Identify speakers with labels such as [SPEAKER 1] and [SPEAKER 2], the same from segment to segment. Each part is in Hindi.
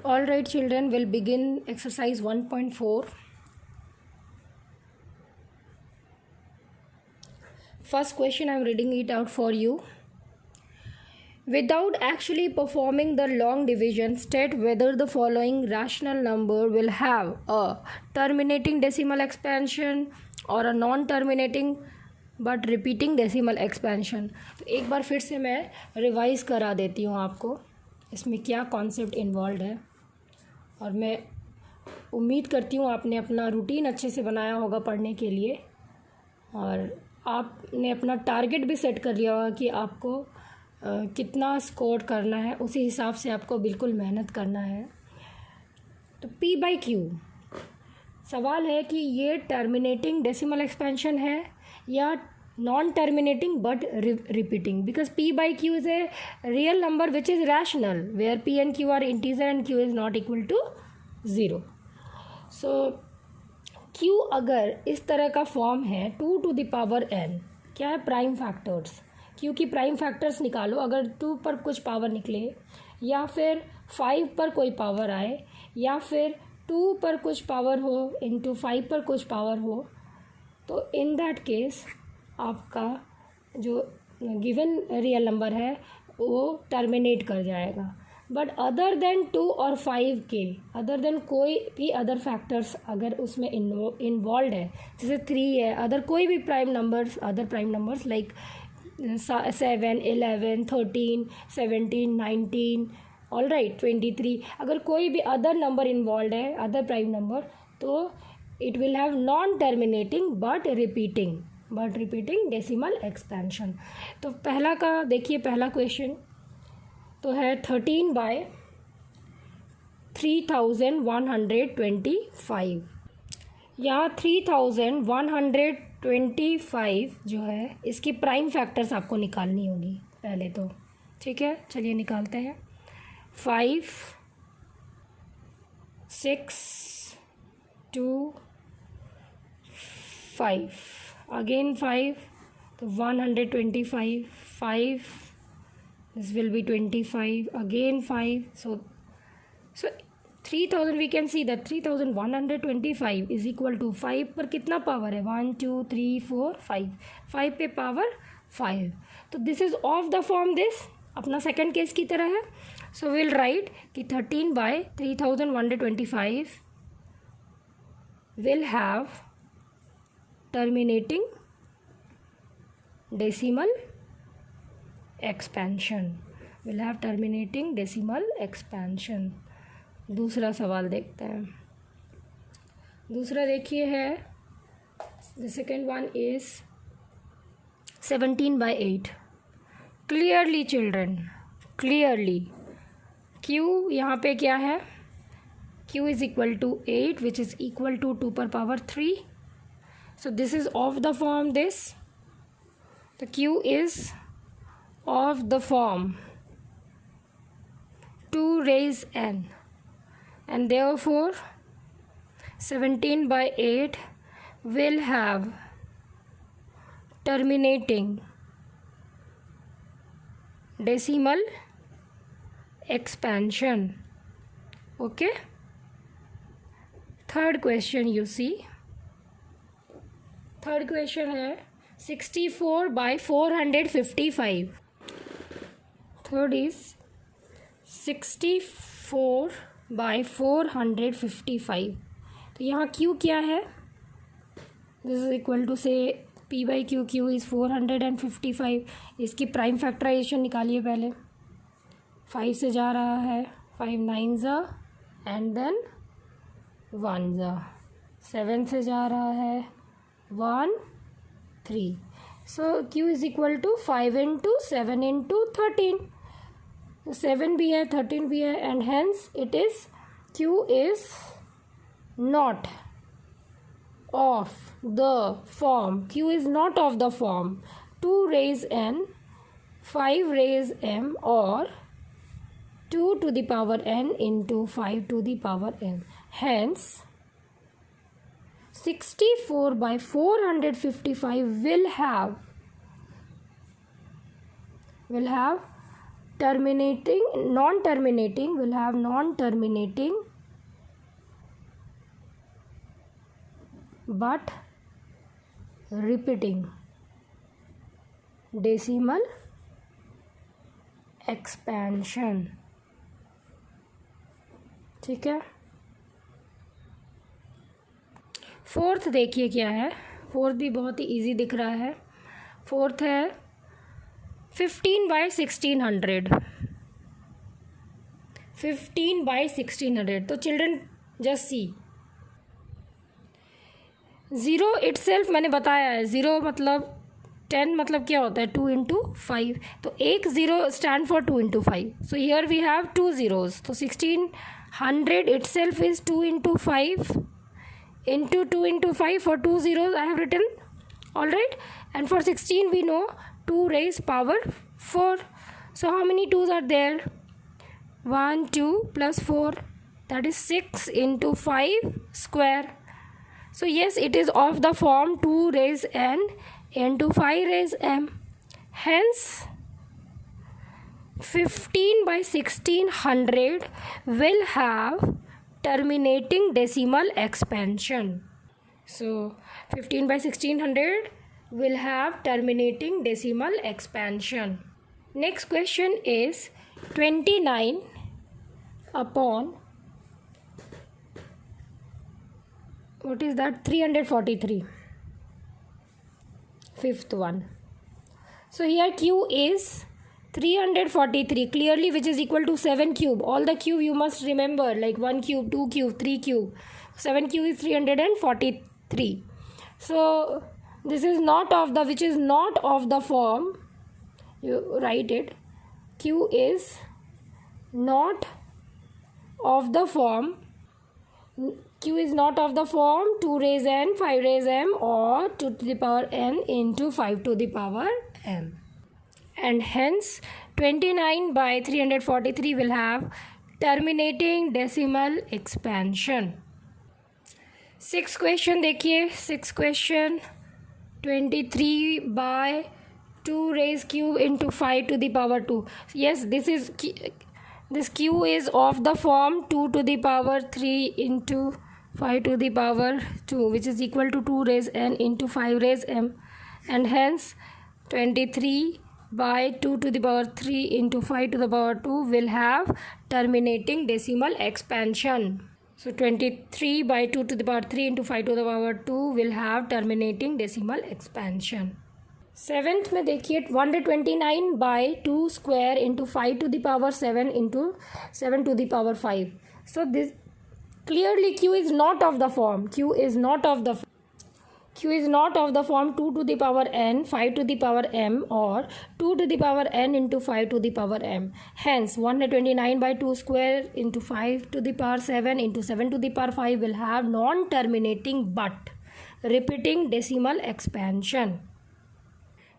[SPEAKER 1] All right, children, will begin exercise 1.4. First question, I am reading it out for you. Without actually performing the long division, state whether the following rational number will have a terminating decimal expansion or a non-terminating but repeating decimal expansion. तो एक बार फिर से मैं रिवाइज करा देती हूँ आपको इसमें क्या कॉन्सेप्ट इन्वॉल्व है, और मैं उम्मीद करती हूँ आपने अपना रूटीन अच्छे से बनाया होगा पढ़ने के लिए, और आपने अपना टारगेट भी सेट कर लिया होगा कि आपको कितना स्कोर करना है, उसी हिसाब से आपको बिल्कुल मेहनत करना है. तो P/Q सवाल है कि ये टर्मिनेटिंग डेसिमल एक्सपेंशन है या non terminating but repeating, because P/Q is a real number which is rational where P and Q are integer and Q is not equal to 0. So Q अगर इस तरह का फॉर्म है 2 to the power n, क्या है प्राइम फैक्टर्स, Q की प्राइम फैक्टर्स निकालो. अगर 2 पर कुछ पावर निकले या फिर 5 पर कोई पावर आए या फिर 2 पर कुछ पावर हो इंटू 5 पर कुछ पावर हो, तो इन दैट केस आपका जो गिवन रियल नंबर है वो टर्मिनेट कर जाएगा. बट अदर देन 2 और 5 के, अदर देन कोई भी अदर फैक्टर्स अगर उसमें इन्वॉल्व है, जैसे 3 है, अदर कोई भी prime numbers, other prime numbers like 7, 11, 13, 17, 19, all right 23, अगर कोई भी अदर नंबर इन्वॉल्व है, अदर प्राइम नंबर, तो it will have non terminating but repeating decimal expansion. तो पहला का देखिए, पहला क्वेश्चन तो है 13/3125. यहाँ 3125 जो है इसकी प्राइम फैक्टर्स आपको निकालनी होगी पहले तो. ठीक है, चलिए निकालते हैं. 5, 6, 2, 5, अगेन 5, तो 125, 5, this will be 25, again 5, so 3000 we can see that 3125 is equal to 5 पर कितना पावर है, 1 2 3 4 5, 5 पे पावर 5. तो this is of the form, this अपना सेकंड केस की तरह है. सो विल राइट कि 13/3125 will have terminating decimal expansion. दूसरा सवाल देखते हैं. दूसरा देखिए है, the second one is 17/8. Clearly children, clearly Q यहाँ पे क्या है, Q is equal to 8 which is equal to 2 पर power 3. So this is of the form, this the Q is of the form 2 raise n, and therefore 17/8 will have terminating decimal expansion. Okay, third question you see, third question है 64/455. third is 64/455. तो यहाँ Q क्या है, दिस इज इक्वल टू से P/Q. Q is 455. इसकी प्राइम फैक्टराइजेशन निकालिए पहले. 5 से जा रहा है, 5 9 एंड देन 1 7 से जा रहा है, 1 3. So Q is equal to 5 into 7 into 13. 7 भी है, 13 भी है, and hence it is Q is not of the form. Q is not of the form 2 raise n, 5 raise m, और 2 to the power n into 5 to the power n. Hence 64/455 will have non-terminating will have non-terminating but repeating decimal expansion. ठीक है. फोर्थ देखिए क्या है. फोर्थ भी बहुत ही इजी दिख रहा है. फोर्थ है 15/1600. 15/1600. तो children just see, zero itself मैंने बताया है. ज़ीरो मतलब 10 मतलब क्या होता है 2 इंटू 5. तो एक zero stand for 2 into 5. So here we have 2 zeros. तो 1600 itself is 2 into 5 into 2 into 5. For 2 zeros I have written. All right. And for 16 we know 2 raised power 4. So how many 2's are there? 1 2 plus 4, that is 6 into 5 square. So yes, it is of the form 2 raised n into 5 raised m. Hence 15/1600 will have terminating decimal expansion. So 15/1600 will have terminating decimal expansion. Next question is 29 upon, what is that, 343. Fifth one. So here q is 343 clearly, which is equal to 7 cube. All the cube you must remember, like 1 cube, 2 cube, 3 cube. 7 cube is 343. So this is not of the, which is not of the form, you write it, q is not of the form, q is not of the form 2 raised n, 5 raised m, or 2 to the power n into 5 to the power m. And hence 29/343 will have terminating decimal expansion. Sixth question देखिए. Sixth question 23/2 raised cube into 5 to the power 2. Yes, this q is of the form 2 to the power 3 into 5 to the power 2, which is equal to 2 raised n into 5 raised m. And hence 23/2 to the power 3 into 5 to the power 2 will have terminating decimal expansion. So 23/2 to the power 3 into 5 to the power 2 will have terminating decimal expansion. Seventh में देखिए 129/2 square into 5 to the power 7 into 7 to the power 5. So this clearly q is not of the form, q is not of the form 2 to the power n, 5 to the power m, or 2 to the power n into 5 to the power m. Hence 129/2 square into 5 to the power 7 into 7 to the power 5 will have non-terminating but repeating decimal expansion.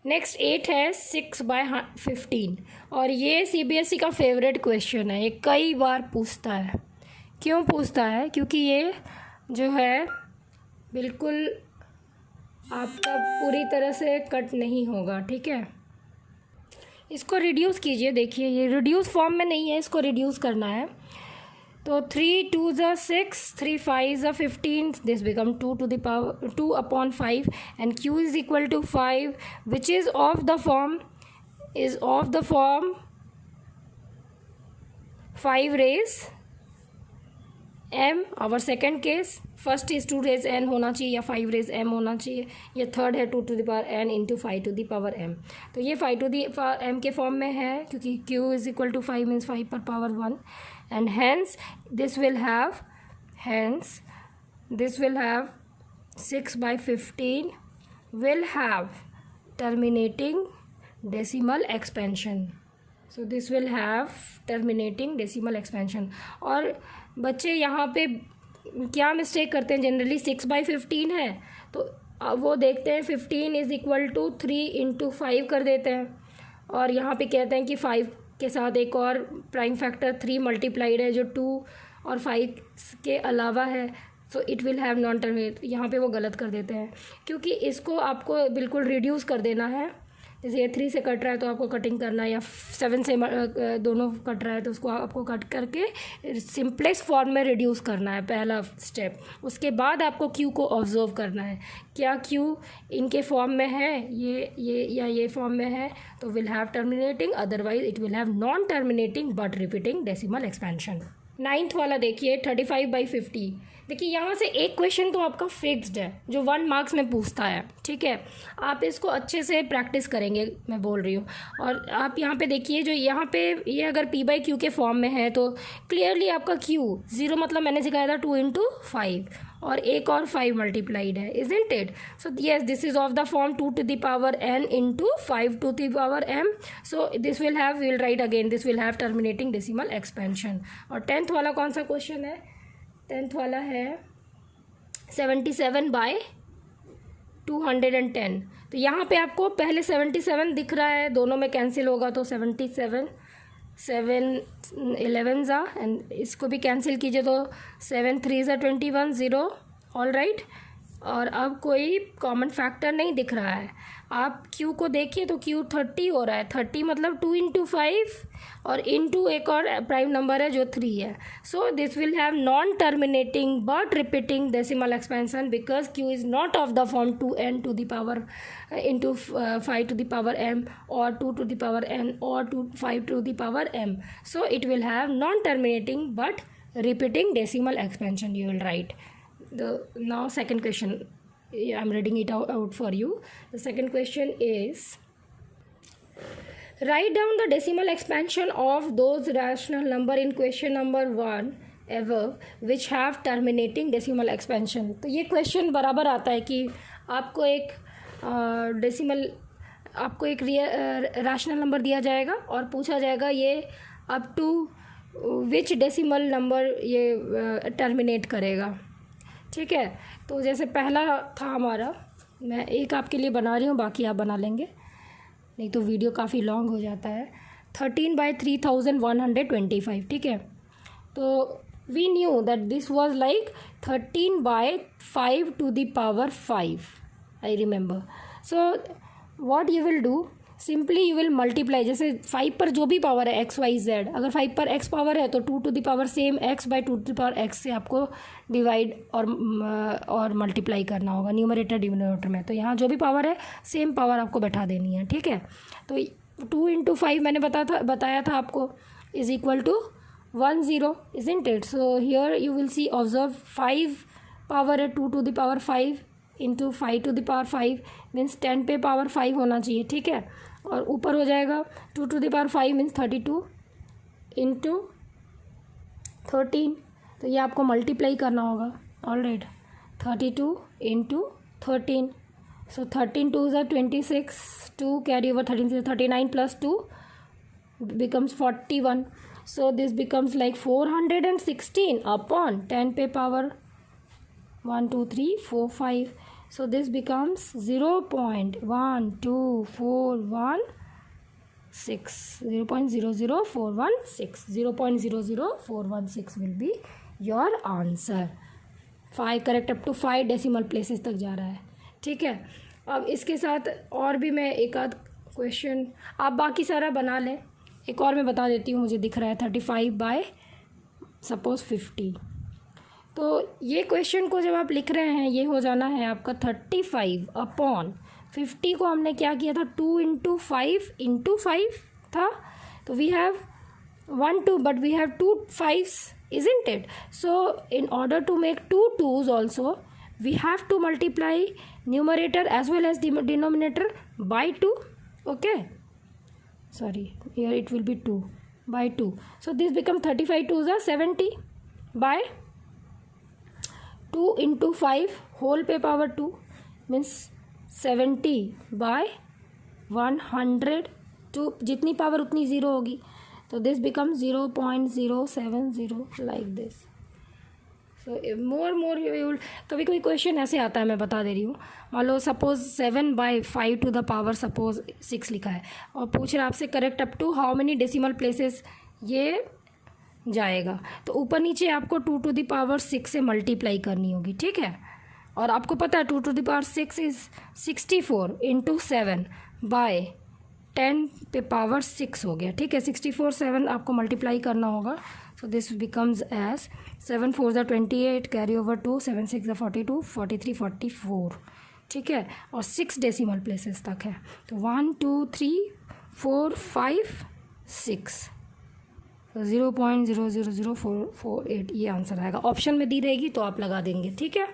[SPEAKER 1] Next 8 है 6/15. और ये CBSE का फेवरेट क्वेश्चन है. ये कई बार पूछता है. क्यों पूछता है? क्योंकि ये जो है बिल्कुल आपका पूरी तरह से कट नहीं होगा. ठीक है, इसको रिड्यूस कीजिए. देखिए ये रिड्यूस फॉर्म में नहीं है, इसको रिड्यूस करना है. तो 3 2s are 6, 3 5s are 15. This become 2 to the power 2 upon 5, and q is equal to 5, which is of the form 5 raised m. Our second case, first is 2 raised n होना चाहिए या 5 raised m होना चाहिए. ये थर्ड है 2 to the power n into 5 to the power m. तो ये 5 to the power m के फॉर्म में है, क्योंकि q is equal to 5 means 5 per power 1. And hence this will have 6/15 will have terminating decimal expansion. So this will have terminating decimal expansion. और बच्चे यहाँ पे क्या मिस्टेक करते हैं, जनरली 6/15 है तो वो देखते हैं 15 इज़ इक्वल टू 3 into 5 कर देते हैं, और यहाँ पे कहते हैं कि 5 के साथ एक और प्राइम फैक्टर 3 मल्टीप्लाइड है जो 2 और 5 के अलावा है. So it will have non terminate. यहाँ पे वो गलत कर देते हैं, क्योंकि इसको आपको बिल्कुल रिड्यूस कर देना है. जैसे ये 3 से कट रहा है तो आपको कटिंग करना है, या 7 से दोनों कट रहा है तो उसको आपको कट करके सिंपलेस्ट फॉर्म में रिड्यूस करना है, पहला स्टेप। उसके बाद आपको क्यू को ऑब्जर्व करना है, क्या क्यू इनके फॉर्म में है, ये फॉर्म में है तो will have terminating, otherwise it will have non terminating but repeating decimal expansion. 9th वाला देखिए 35/50। देखिए यहाँ से एक क्वेश्चन तो आपका फिक्स्ड है जो 1 मार्क्स में पूछता है, ठीक है। आप इसको अच्छे से प्रैक्टिस करेंगे, मैं बोल रही हूँ। और आप यहाँ पे देखिए जो यहाँ पे ये अगर p/q के फॉर्म में है तो क्लियरली आपका q 0 मतलब मैंने सिखाया था 2 × 5 और एक और 5 मल्टीप्लाइड है, isn't it. So yes this is of the form 2 to the power n into 5 to the power m. So this will have, will write again, this will have terminating decimal expansion. और 10th वाला कौन सा क्वेश्चन है? 10th वाला है 77/210। तो यहाँ पे आपको पहले 77 दिख रहा है, दोनों में कैंसिल होगा तो 77 7 11 ज़ा, एंड इसको भी कैंसिल कीजिए तो 7 3 ज़ा 21 0, ऑल राइट। और अब कोई कॉमन फैक्टर नहीं दिख रहा है। आप q को देखिए तो q 30 हो रहा है, 30 मतलब 2 × 5 और इनटू एक और प्राइम नंबर है जो 3 है। So this will have non terminating but repeating decimal expansion because q is not of the form 2n to the power into 5 to the power m or 2 to the power n or 5 to the power m. So it will have non terminating but repeating decimal expansion, you will write. Now second question, I'm reading it out for you. The second question is, write down the decimal expansion of those rational number in question number 1 above which have terminating decimal expansion. तो ये क्वेश्चन बराबर आता है कि आपको एक आपको एक रैशनल नंबर दिया जाएगा और पूछा जाएगा ये up to which decimal number ये टर्मिनेट करेगा, ठीक है। तो जैसे पहला था हमारा, मैं एक आपके लिए बना रही हूँ, बाकी आप बना लेंगे नहीं तो वीडियो काफ़ी लॉन्ग हो जाता है। 13/3125, ठीक है। तो we knew that this was like 13/5 to the power 5, I remember. So what you will do, simply you will multiply, जैसे 5 पर जो भी पावर है x y z, अगर 5 पर x पावर है तो 2 to the power same x/2 to the power x से आपको डिवाइड और मल्टीप्लाई करना होगा न्यूमरेटर डिनोमिनेटर में। तो यहाँ जो भी पावर है सेम पावर आपको बैठा देनी है, ठीक है। तो 2 × 5 मैंने बताया था आपको is equal to 10, isn't it. So here you will see observe 5 power है 2 to the power 5 into 5 to the power 5 means 10 पे पावर 5 होना चाहिए, ठीक है। और ऊपर हो जाएगा 2 to the power 5 means 32 into 13, तो ये आपको मल्टीप्लाई करना होगा, ऑल राइट। 32 इंटू 13, सो 13 2 ज़ा 26, 2 कैरी ओवर 13 से 39 plus 2 becomes 41. So this becomes like 416 upon 10 पे power 1 2 3 4 5. So this becomes 0.12416. 0.00416. 0.00416 will be your answer. 5 correct up to 5 decimal places तक जा रहा है, ठीक है। अब इसके साथ और भी मैं एक आध क्वेश्चन, आप बाकी सारा बना लें, एक और मैं बता देती हूँ, मुझे दिख रहा है 35/50। तो ये क्वेश्चन को जब आप लिख रहे हैं ये हो जाना है आपका 35/50 को हमने क्या किया था 2 × 5 × 5 था, तो we have 1 2 but we have 2 5s, isn't it? So in order to make 2 2s also we have to multiply numerator as well as the denominator by 2. Okay, sorry, here it will be 2 by 2. So this becomes 35 2s are 70 by 2 × 5 whole पे power 2 means 70 by 100, तो जितनी पावर उतनी ज़ीरो होगी, तो दिस बिकम 0.070 लाइक दिस। सो मोर कभी कोई क्वेश्चन ऐसे आता है, मैं बता दे रही हूँ। मान लो suppose 7/5 to the power suppose 6 लिखा है और पूछ रहा है आपसे correct up to how many decimal places ये जाएगा, तो ऊपर नीचे आपको 2 to the power 6 से मल्टीप्लाई करनी होगी, ठीक है। और आपको पता है 2 to the power 6 is 64 × 7 by 10 पे पावर 6 हो गया, ठीक है। 64 7 आपको मल्टीप्लाई करना होगा, सो दिस बिकम्स एज 7 4 ज़ा 28, कैरी ओवर 2, 7 6 ज़ा 42, 43 44, ठीक है। और 6 डेसिमल प्लेसेस तक है, तो 1 2 3 4 5 6, 0.000448 ये आंसर आएगा। ऑप्शन में दी रहेगी तो आप लगा देंगे, ठीक है।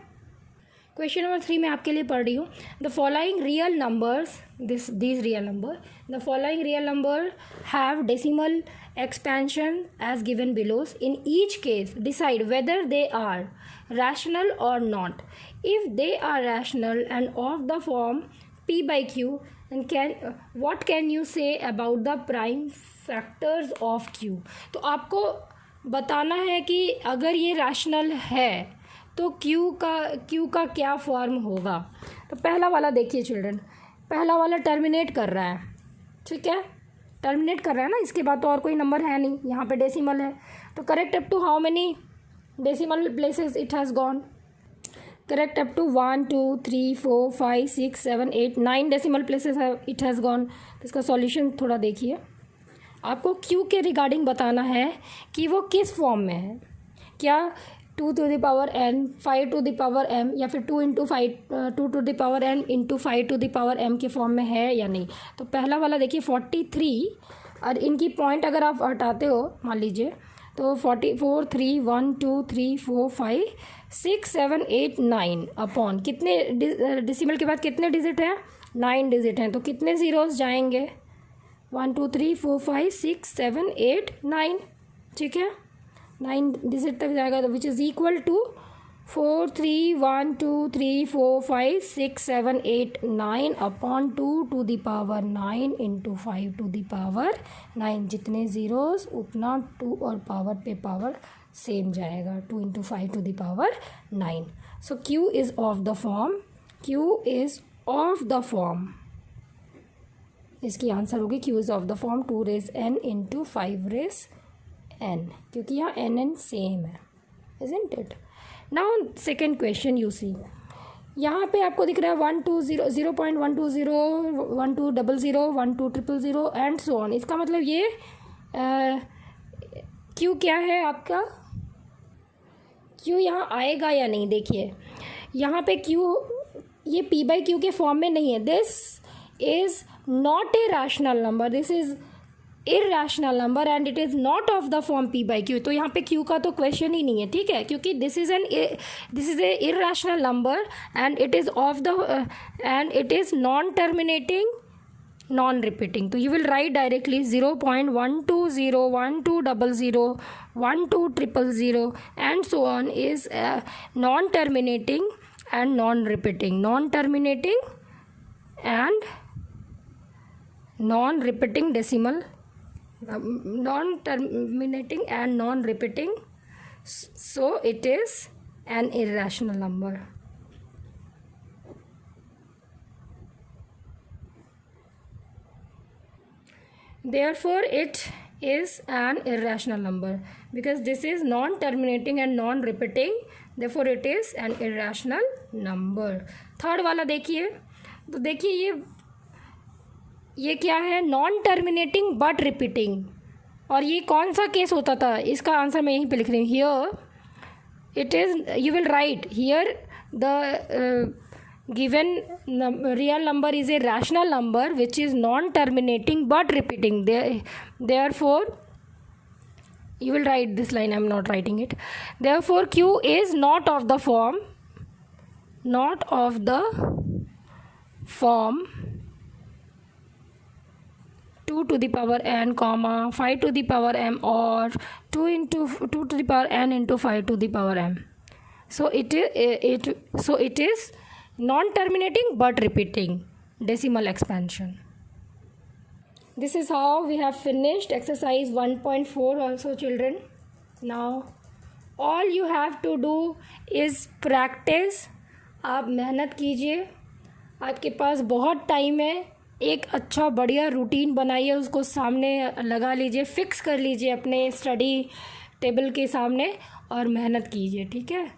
[SPEAKER 1] क्वेश्चन नंबर 3 मैं आपके लिए पढ़ रही हूँ। The following real numbers, these real number, the following real number have decimal expansion as given below. In each case decide whether they are rational or not. If they are rational and of the form p by q, then what can you say about the prime factors of q? तो आपको बताना है कि अगर ये रैशनल है तो q का क्या फॉर्म होगा। तो पहला वाला देखिए चिल्ड्रन, पहला वाला टर्मिनेट कर रहा है, ठीक है, टर्मिनेट कर रहा है ना, इसके बाद तो और कोई नंबर है नहीं, यहाँ पे डेसिमल है, तो correct up to how many decimal places it has gone, correct up to 1 2 3 4 5 6 7 8 9 decimal places है इट हैज़ गॉन। तो इसका सॉल्यूशन थोड़ा देखिए, आपको क्यू के रिगार्डिंग बताना है कि वो किस फॉर्म में है, क्या 2 to the power n, 5 to the power m, या फिर 2 into 5 2 to the power n into 5 to the power m के फॉर्म में है या नहीं। तो पहला वाला देखिए 43, और इनकी पॉइंट अगर आप हटाते हो मान लीजिए तो 44 3 1 2 3 4 5 6 7 8 9 अपॉन कितने डेसिमल के बाद कितने डिजिट हैं, 9 डिजिट हैं, तो कितने ज़ीरोज़ जाएंगे, 1 2 3 4 5 6 7 8 9, ठीक है, 9 डिजिट तक जाएगा, तो विच is equal to 4 3 1 2 3 4 5 6 7 8 9 upon 2 to the power 9 into 5 to the power 9, जितने ज़ीरोज़ उतना 2 और पावर पे पावर सेम जाएगा, 2 into 5 to the power 9। So Q is of the form, Q is of the form, इसकी आंसर होगी Q is of the form 2 raise n into 5 raise n, क्योंकि यहाँ n सेम है, isn't it? Now second question you see, यहाँ पे आपको दिख रहा है 1 2 0 0.120 1 2 00 1 2 000 एंड सो ऑन। इसका मतलब ये क्यू क्या है आपका, क्यू यहाँ आएगा या नहीं। देखिए यहाँ पे क्यू ये p बाई क्यू के फॉर्म में नहीं है, this is not a rational number, this is irrational number and it is not of the form p by Q. तो यहाँ पे q का तो क्वेश्चन ही नहीं है, ठीक है, क्योंकि this is a irrational number and it is of the end it is non terminating non repeating. तो you will write directly 0.120 1 2 00 1 2 000 and so on is non terminating and non repeating, non terminating and non repeating decimal, non-terminating and non-repeating, so it is an irrational number. Therefore it is an irrational number because this is non-terminating and non-repeating, therefore it is an irrational number. Third वाला देखिए, तो देखिए ये क्या है, नॉन टर्मिनेटिंग बट रिपीटिंग, और ये कौन सा केस होता था, इसका आंसर मैं यहीं पे लिख रही हूँ। Here it is, you will right here the given real number is a rational number which is non terminating but repeating, therefore you will write this line, I am not writing it, therefore q is not of the form 2 to the power n, 5 to the power m, or 2 to the power n into 5 to the power m. So it is non-terminating but repeating decimal expansion. This is how we have finished exercise 1.4 also, children. Now all you have to do is practice. आप मेहनत कीजिए, आपके पास बहुत टाइम है, एक अच्छा बढ़िया रूटीन बनाइए, उसको सामने लगा लीजिए, फिक्स कर लीजिए अपने स्टडी टेबल के सामने और मेहनत कीजिए, ठीक है।